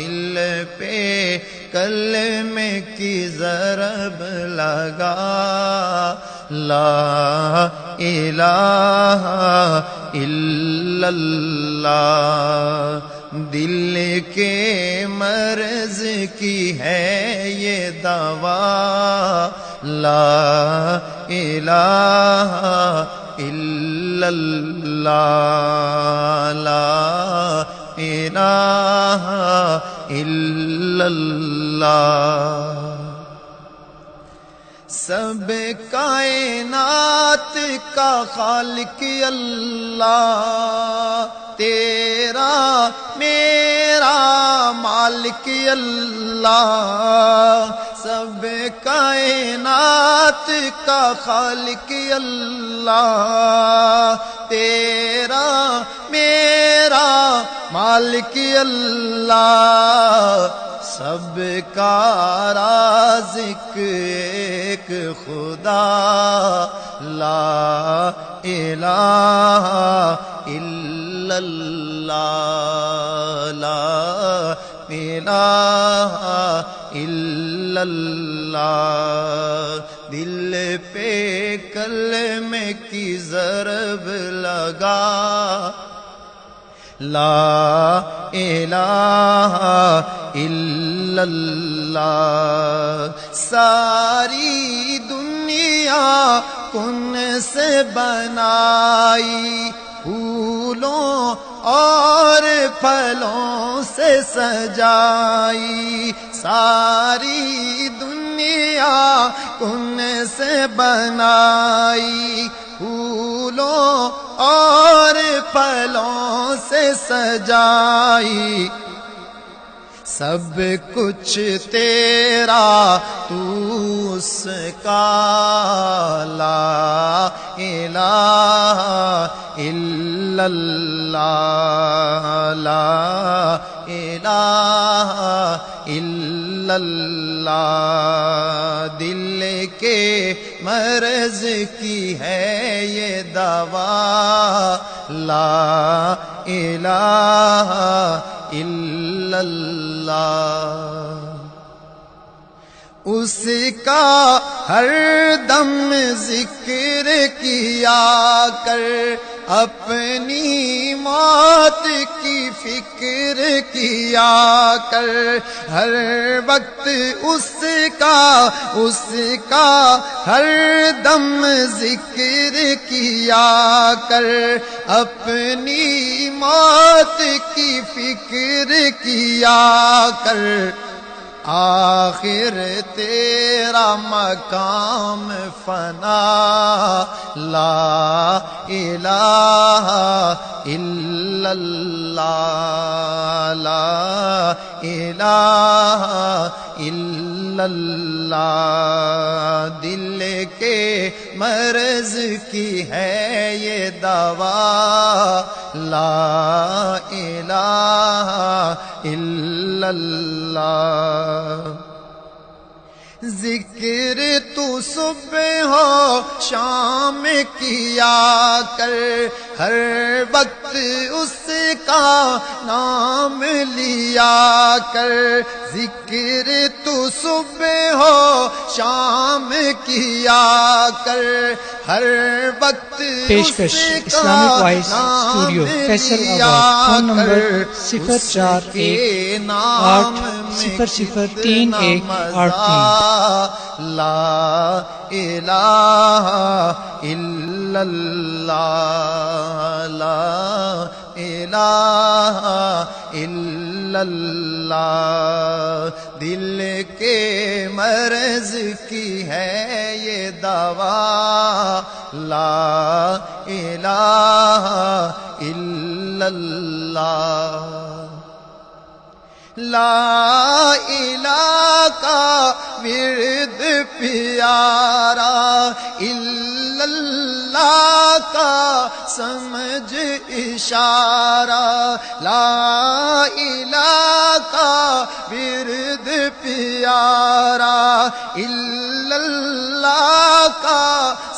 دل پہ کلمے کی ضرب لگا، لا الہ الا اللہ، دل کے مرض کی ہے یہ دوا، لا الہ الا اللہ، لا الہ الا اللہ۔ سب کائنات کا خالق اللہ، تیرا میرا مالک اللہ، سب کائنات کا خالق اللہ، تیرا میرا مالک اللہ، سب کا رازق ایک خدا، لا الہ الا اللہ، لا الہ الا اللہ، دل پہ کلمے کی ضرب لگا، لا الہ الا اللہ۔ ساری دنیا کن سے بنائی، پھولوں اور پھلوں سے سجائی، ساری دنیا کن سے بنائی، پھولوں اور پھلوں سے سجائی، سب کچھ تیرا تو اس کا، لا الہ الا اللہ، لا الہ الا اللہ، دل کے مرض کی ہے یہ دوا، لا الہ الا اللہ۔ اس کا ہر دم ذکر کیا کر، اپنی موت کی فکر کیا کر، ہر وقت اس کا ہر دم ذکر کیا کر، اپنی موت کی فکر کیا کر، آخر تیرا مقام فنا، لا الہ الا اللہ، لا الہ الا اللہ، دل کے مرض کی ہے یہ دوا، لا الہ الا اللہ۔ ذکر تو صبح و شام کیا کر، ہر وقت اس کا نام لیا کر، ذکر تو صبح و شام کیا کر، ہر وقت پیشکش اسلامک وائس اسٹوڈیو فیصل آباد، فون نمبر 0418003183۔ لا الہ الا اللہ، لا الہ الا اللہ، دل کے مرض کی ہے یہ دوا، لا الہ الا اللہ۔ لا الہ کا ورد پیارا، الا اللہ کا سمجھ اشارہ، لا الہ کا ورد پیارا، الا اللہ کا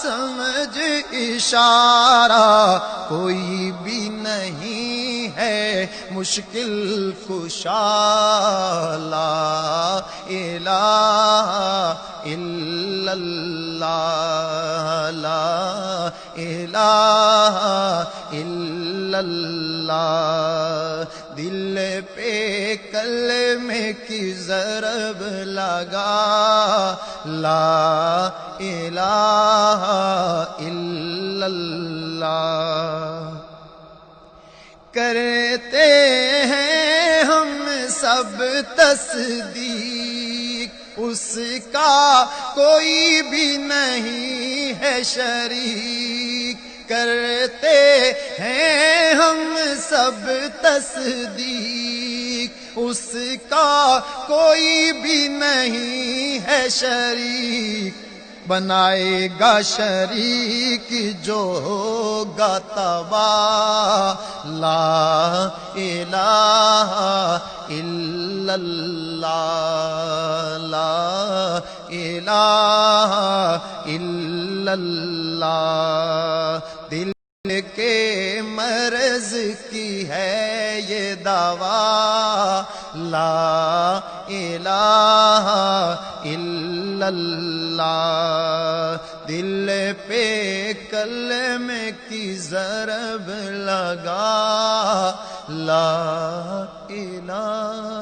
سمجھ اشارہ، کوئی بھی نہیں ہے مشکل کشا لا الہ الا اللہ لا الہ الا اللہ دل پہ کلمے کی ضرب لگا لا الہ الا اللہ کرتے ہیں ہم سب تصدیق اس کا کوئی بھی نہیں ہے شریک کرتے ہیں ہم سب تصدیق اس کا کوئی بھی نہیں ہے شریک بنائے گا شریک جو ہوگا تباہ لا الہ الا اللہ لا الہ الا اللہ دل کے مرض کی ہے یہ دوا لا الہ الا اللہ دل پہ کلمے کی ضرب لگا لا الہ